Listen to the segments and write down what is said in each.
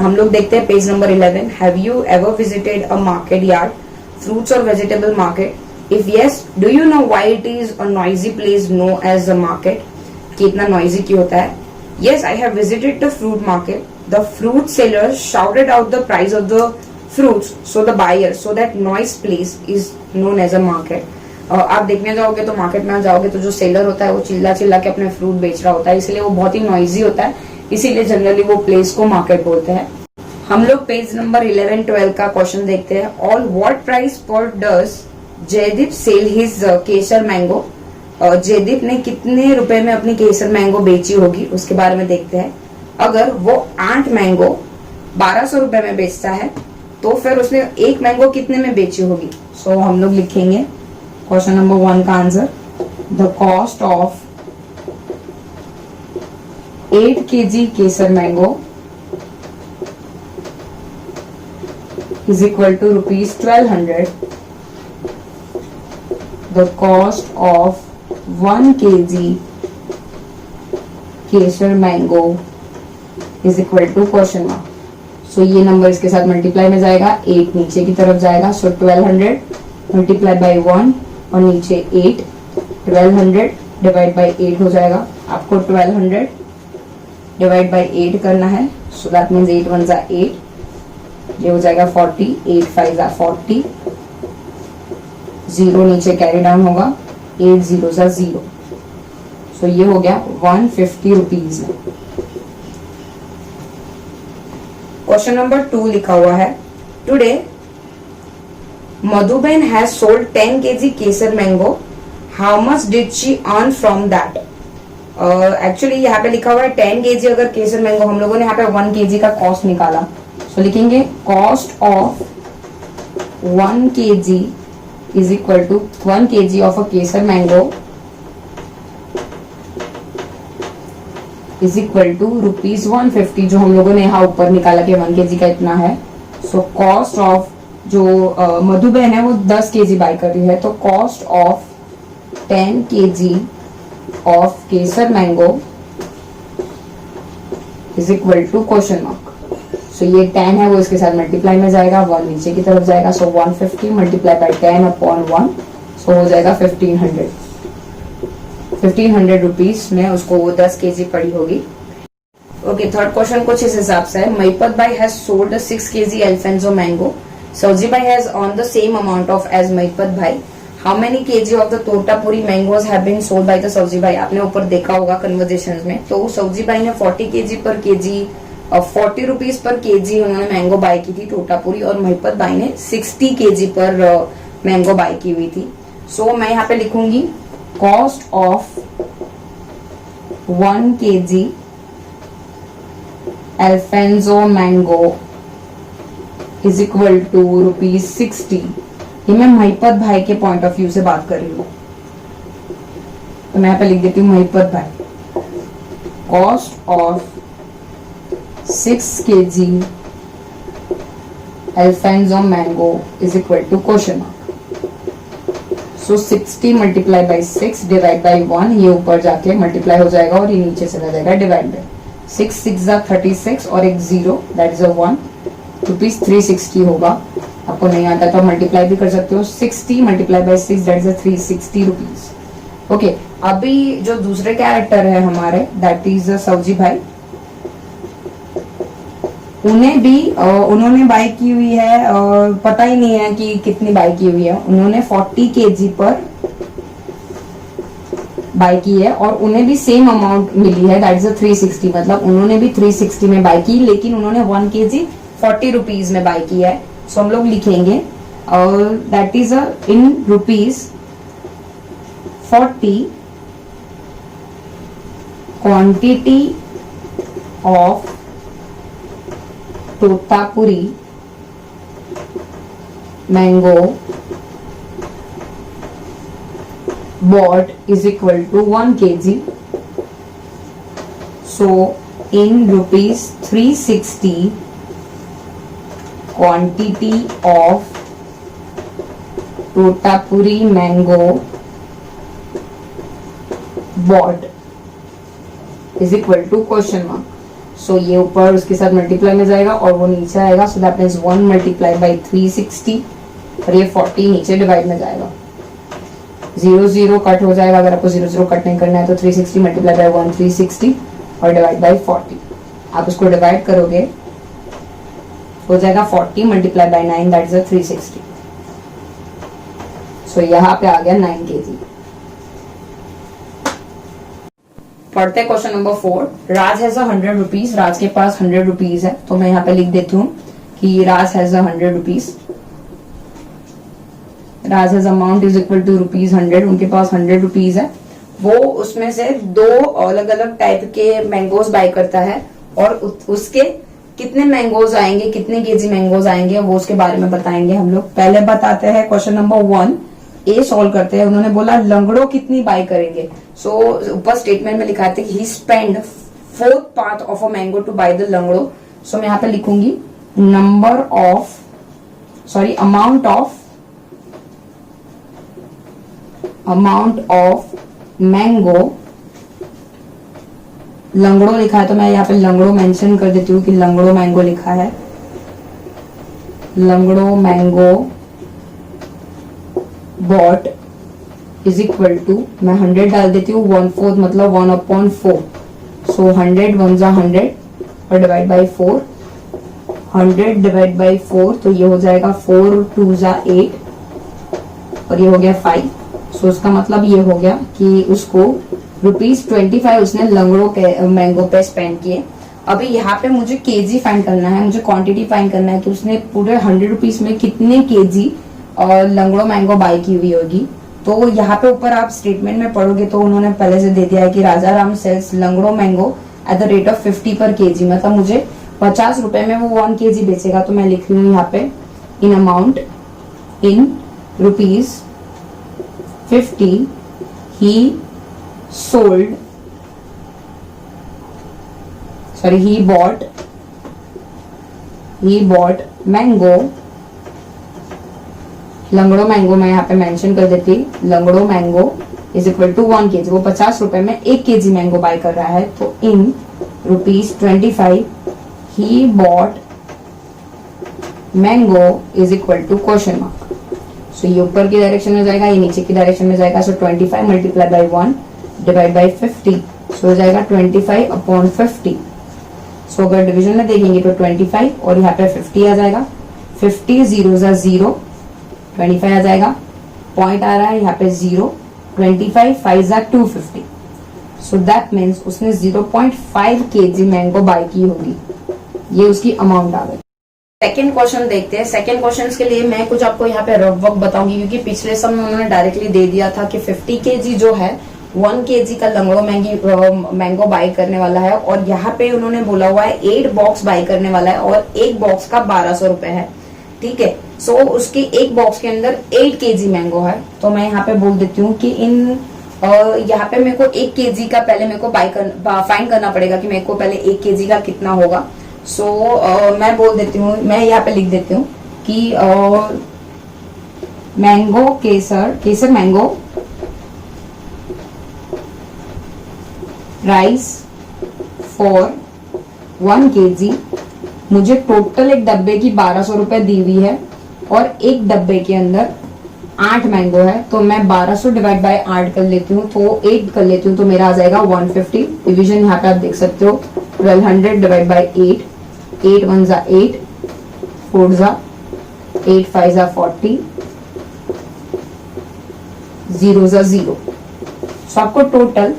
हम लोग देखते हैं page number 11. Have you ever visited a market yard, fruits और vegetable market? If yes, do you know why it is a noisy place no as a market? कि इतना noisy क्यों होता है? Yes, I have visited the fruit market. The fruit sellers shouted out the price of the fruits, so the buyer, so that noise place is known as a market. आप देखने जाओगे तो market में जाओगे तो जो सेलर होता है वो चिल्ला चिल्ला के अपने फ्रूट बेच रहा होता है, इसलिए वो बहुत ही नॉइजी होता है, इसीलिए जनरली वो प्लेस को मार्केट बोलते हैं. हम लोग पेज नंबर 11-12 का क्वेश्चन देखते हैं. ऑल व्हाट प्राइस पर does Jaydeep sell his kesar mango? Jaydeep ने कितने रुपए में अपनी केसर मैंगो बेची होगी उसके बारे में देखते हैं. अगर वो 8 मैंगो 1200 रुपए में बेचता है तो फिर उसने एक मैंगो कितने में बेची होगी? सो हम लोग लिखेंगे क्वेश्चन नंबर 1 का answer. The cost of 8 kg kesar mango is equal to ₹1200. The cost of 1 kg kesar mango is equal to question mark. So ये नंबर इसके साथ मल्टीप्लाई में जाएगा, 8 नीचे की तरफ जाएगा. सो 1200 मल्टीप्लाई बाई 1 और नीचे 8, 1200 डिवाइड बाई 8 हो जाएगा. आपको 1200 डिवाइड बाई 8 करना है. सो दैट मीन्स 8 1 जा 8, ये हो जाएगा 40, 8 5 जा 40, 0 नीचे कैरी डाउन होगा, 8 0 जा 0. सो ये हो गया 150 रुपीज में. क्वेश्चन नंबर 2 लिखा हुआ है. Today Madhuben has sold 10 kg kesar mango. How much did she earn from that? Actually यहाँ पे लिखा हुआ है 10 kg अगर केसर मैंगो, हम लोगों ने यहाँ पे 1 kg का कॉस्ट निकाला. सो लिखेंगे cost of 1 kg is equal to 1 kg of a Kesar mango is equal to ₹150, जो हम लोगों ने यहाँ ऊपर निकाला कि 1 kg का इतना है. सो कॉस्ट ऑफ जो मधुबेन है वो 10 kg बाय कर रही है, तो cost of 10 kg of kesar mango is equal to question mark. So ये 10 है वो इसके साथ मल्टीप्लाई में जाएगा, 1 नीचे की तरफ जाएगा. सो 150 मल्टीप्लाई बाई 10 अपॉन 1, सो हो जाएगा 1500. 1500 रुपीज में उसको वो 10 kg पड़ी होगी. ओके, थर्ड क्वेश्चन कुछ इस हिसाब से है. Mahipat bhai has sold 6 kg alphonso mango. Sauji bhai has earn the same amount of as Mahipat bhai. How many kg of the Totapuri mangoes have been sold by the Sauji bhai? आपने ऊपर देखा होगा कन्वर्जेशंस में, तो सौजी भाई ने 40 kg पर kg और 40 रुपीज पर kg उन्होंने मैंगो बाय की थी तोतापुरी, और महिपत भाई ने 60 kg पर मैंगो बाय की हुई थी. सो मैं यहाँ पे लिखूंगी cost of 1 kg alphonso mango is equal to ₹60. ये मैं महिपत भाई के पॉइंट ऑफ व्यू से बात कर रही हूँ, तो मैं यहाँ पे लिख देती हूँ महिपत भाई. Cost of 6 kg alphonso mango is equal to question mark. So 60 multiply by 6 divide by 1, ये ऊपर जाके मल्टीप्लाई हो जाएगा और ये नीचे चला जाएगा डिवाइड बाई 6 6 जा 36 और एक 0 दैट इज अ 1, ₹360 होगा. आपको नहीं आता तो मल्टीप्लाई भी कर सकते हो. 60 multiply by 6 that is a 360 rupees. Okay, अभी जो दूसरे कैरेक्टर है हमारे दैट इज सौजी भाई, उन्हें भी उन्होंने बाय की हुई है, पता ही नहीं है कि कितनी बाय की हुई है. उन्होंने 40 kg पर बाय की है और उन्हें भी सेम अमाउंट मिली है दैट इज 360. मतलब उन्होंने भी 360 में बाय की, लेकिन उन्होंने 1 kg 40 रुपीज में बाय की है. सो हम लोग लिखेंगे that is in rupees 40 quantity of Totapuri mango bought is equal to 1 kg. So in rupees 360 quantity of totapuri mango bought is equal to question mark. सो ये ऊपर उसके साथ मल्टीप्लाई में जाएगा और वो नीचे आएगा, so that means 1 multiply by 360 और ये 40 नीचे डिवाइड में जाएगा। 0 0 कट हो जाएगा, अगर आपको 0 0 कट नहीं करना है तो 360 मल्टीप्लाई बाई 1 360 और डिवाइड बाई 40। आप उसको डिवाइड करोगे हो जाएगा 40 multiply by 9 that is 360। So यहाँ पे आ गया 9 kg। पढ़ते हैं question number 4। Raj has 100 rupees, Raj के पास 100 रुपीज है, तो मैं यहाँ पे लिख देती हूँ कि Raj has 100 rupees. Raj has amount is equal to ₹100, उनके पास 100 रुपीज है। वो उसमें से 2 अलग अलग टाइप के मैंगोज बाय करता है और उसके कितने मैंगोज आएंगे, कितने केजी मैंगोज आएंगे वो उसके बारे में बताएंगे हम लोग। पहले बताते हैं क्वेश्चन नंबर 1 ए सॉल्व करते हैं। उन्होंने बोला लंगड़ो कितनी बाय करेंगे। सो ऊपर स्टेटमेंट में लिखा था he spend 4th part of a mango to buy the Langdo. So मैं यहाँ पे लिखूंगी अमाउंट ऑफ मैंगो, लंगड़ो लिखा है तो मैं यहाँ पे लंगड़ो मेंशन कर देती हूँ कि लंगड़ो मैंगो लिखा है। Langdo mango bought is equal to, मैं 100 डाल देती हूँ, 1/4 मतलब 1/4। सो 100 1 जा 100 और डिवाइड बाई 4, 100 डिवाइड बाई 4 तो ये हो जाएगा 4 2 जा 8 और ये हो गया 5। सो उसका मतलब ये हो गया कि उसको ₹25 उसने लंगड़ों के मैंगो पे स्पेंड किए। अभी यहाँ पे मुझे केजी फाइंड करना है, मुझे क्वांटिटी फाइंड करना है कि उसने पूरे 100 रुपीज में कितने केजी और लंगड़ो मैंगो बाय की हुई होगी। तो यहाँ पे ऊपर आप स्टेटमेंट में पढ़ोगे तो उन्होंने पहले से दे दिया है कि Raja Ram sells Langdo mango at the rate of 50 per KG, मतलब मुझे 50 रुपए में वो 1 केजी बेचेगा। तो मैं लिख रही हूँ यहाँ पे in amount in ₹50 he bought mango, Langdo mango मैं यहाँ पे मेंशन कर देती, Langdo mango is equal to 1 KG. वो 50 रुपए में 1 केजी मैंगो बाय कर रहा है, तो in ₹25 he bought mango is equal to question mark. So ये ऊपर की डायरेक्शन में जाएगा, ये नीचे की डायरेक्शन में जाएगा। सो 25 मल्टीप्लाई बाई 1 डिवाइड बाई 50 सो हो जाएगा 25/50। सो अगर डिवीजन में देखेंगे तो 25 और यहाँ पे 50 आ जाएगा। 50 0 जा 0, 25 आ जाएगा, पॉइंट आ रहा है यहाँ पे 0, 25 5 जा 250। सो दैट मीन्स उसने 0.5 केजी मैंगो बाय की होगी। ये उसकी अमाउंट आ गई। सेकेंड क्वेश्चन देखते हैं। सेकेंड क्वेश्चन के लिए मैं कुछ आपको यहाँ पे रफ वर्क बताऊंगी, क्योंकि पिछले समय उन्होंने डायरेक्टली दे दिया था कि 50 केजी जो है 1 केजी का लंगड़ो मैंगो बाय करने वाला है, और यहाँ पे उन्होंने बोला हुआ है 8 बॉक्स बाय करने वाला है और एक बॉक्स का 1200 रुपए है। ठीक है, सो उसके एक बॉक्स के अंदर 8 केजी मैंगो है। तो मैं यहाँ पे बोल देती हूँ कि यहाँ पे मेरे को 1 केजी का पहले मेरे को फाइंड करना पड़ेगा कि मेरे को पहले 1 केजी का कितना होगा। सो मैं बोल देती हूँ, मैं यहाँ पे लिख देती हूँ कि mango Kesar mango rice for 1 KG. मुझे टोटल एक डब्बे की 1200 रुपए दी हुई है और एक डब्बे के अंदर 8 मैंगो है, तो मैं 1200 डिवाइड बाय 8 कर लेती हूँ, तो 8 कर लेती हूँ, तो मेरा आ जाएगा 150। डिवीजन यहाँ पे आप देख सकते हो, 1200 डिवाइड बाय 8, 8 1 जा 8, 4 जा 8 5 जा 40, 0 जा 0। सो आपको टोटल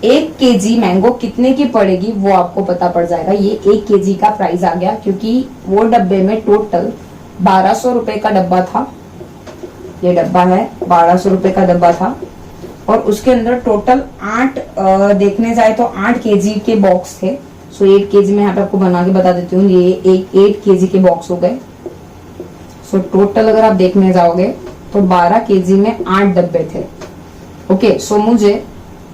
1 केजी मैंगो कितने की पड़ेगी वो आपको पता पड़ जाएगा। ये 1 केजी का प्राइस आ गया, क्योंकि वो डब्बे में टोटल 1200 रुपए का डब्बा था। ये डब्बा है 1200 रुपए का डब्बा था और उसके अंदर टोटल 8 देखने जाए तो 8 केजी के बॉक्स थे। सो 8 केजी में यहाँ पे आपको बना के बता देती हूँ, ये 8 केजी के बॉक्स हो गए। सो टोटल अगर आप देखने जाओगे तो 12 केजी में 8 डब्बे थे। ओके, सो मुझे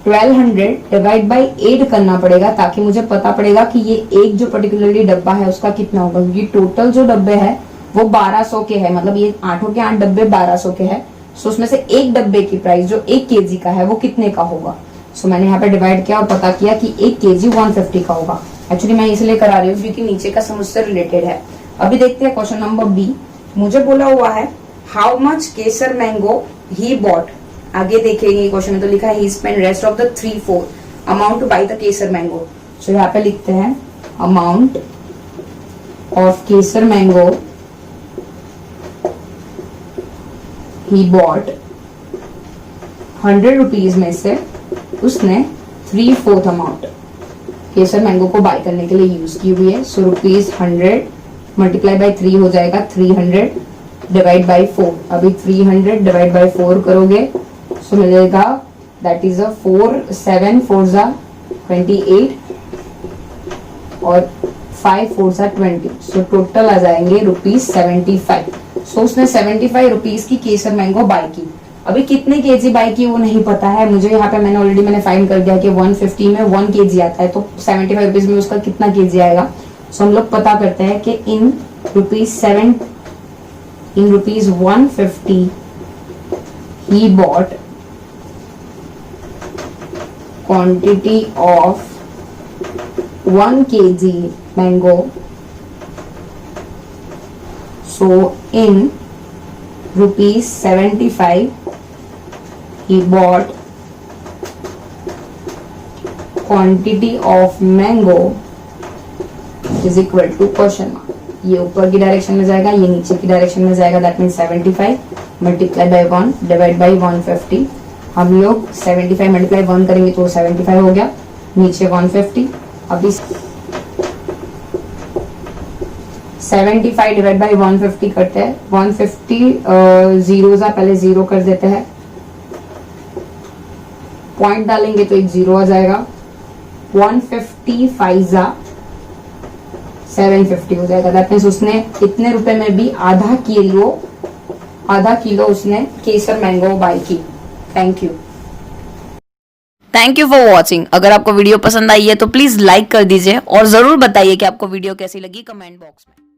1200 डिवाइड बाई 8 करना पड़ेगा, ताकि मुझे पता पड़ेगा कि ये एक जो पर्टिकुलरली डब्बा है उसका कितना होगा, क्योंकि टोटल जो डब्बे है वो 1200 के है, मतलब ये 8 के 8 डब्बे 1200 के है। सो उसमें से एक डब्बे की प्राइस जो 1 केजी का है वो कितने का होगा। सो मैंने यहाँ पे डिवाइड किया और पता किया कि 1 केजी 150 का होगा। एक्चुअली मैं इसलिए करा रही हूँ क्योंकि नीचे का सम उससे रिलेटेड है। अभी देखते हैं क्वेश्चन नंबर बी। मुझे बोला हुआ है how much kesar mango he bought. आगे देखेंगे क्वेश्चन में तो लिखा है he spend rest of the 3/4 amount to buy the kesar mango. So यहाँ पे लिखते हैं amount of kesar mango he bought 100 rupees में से उसने 3/4 अमाउंट केसर मैंगो को बाय करने के लिए यूज की हुई है। सो रुपीज 100 मल्टीप्लाई बाई 3 हो जाएगा 300 डिवाइड बाई 4। अभी 300 डिवाइड बाई 4 करोगे सो मिलेगा दैट इज 4 7 4 28 और 5 4 20। सो टोटल आ जाएंगे ₹75। सो उसने 75 रुपीज की केसर मैंगो बाय की। अभी कितने केजी बाय की वो नहीं पता है मुझे। यहाँ पे मैंने फाइंड कर दिया कि 150 में 1 केजी आता है, तो 75 रुपीज में उसका कितना केजी आएगा। सो हम लोग पता करते हैं कि in rupees 150 he bought quantity of 1 kg mango. So in rupees 75 he bought quantity of mango is equal to question mark। ये ऊपर की डायरेक्शन में जाएगा, ये नीचे की डायरेक्शन में जाएगा। That mean 75 multiply by 1 divide by 150। हम लोग 75 मल्टीप्लाई 1 करेंगे तो 75 हो गया, नीचे 150। अभी 75 डिवाइड बाई 150 करते हैं। 150 जीरो पहले 0 कर देते हैं, पॉइंट डालेंगे तो एक 0 आ जाएगा। 155 750 हो जाएगा। दैट मीन्स उसने इतने रुपए में भी आधा किलो उसने केसर मैंगो बाय की। Thank you for watching. अगर आपको वीडियो पसंद आई है तो प्लीज लाइक कर दीजिए और जरूर बताइए कि आपको वीडियो कैसी लगी कमेंट बॉक्स में।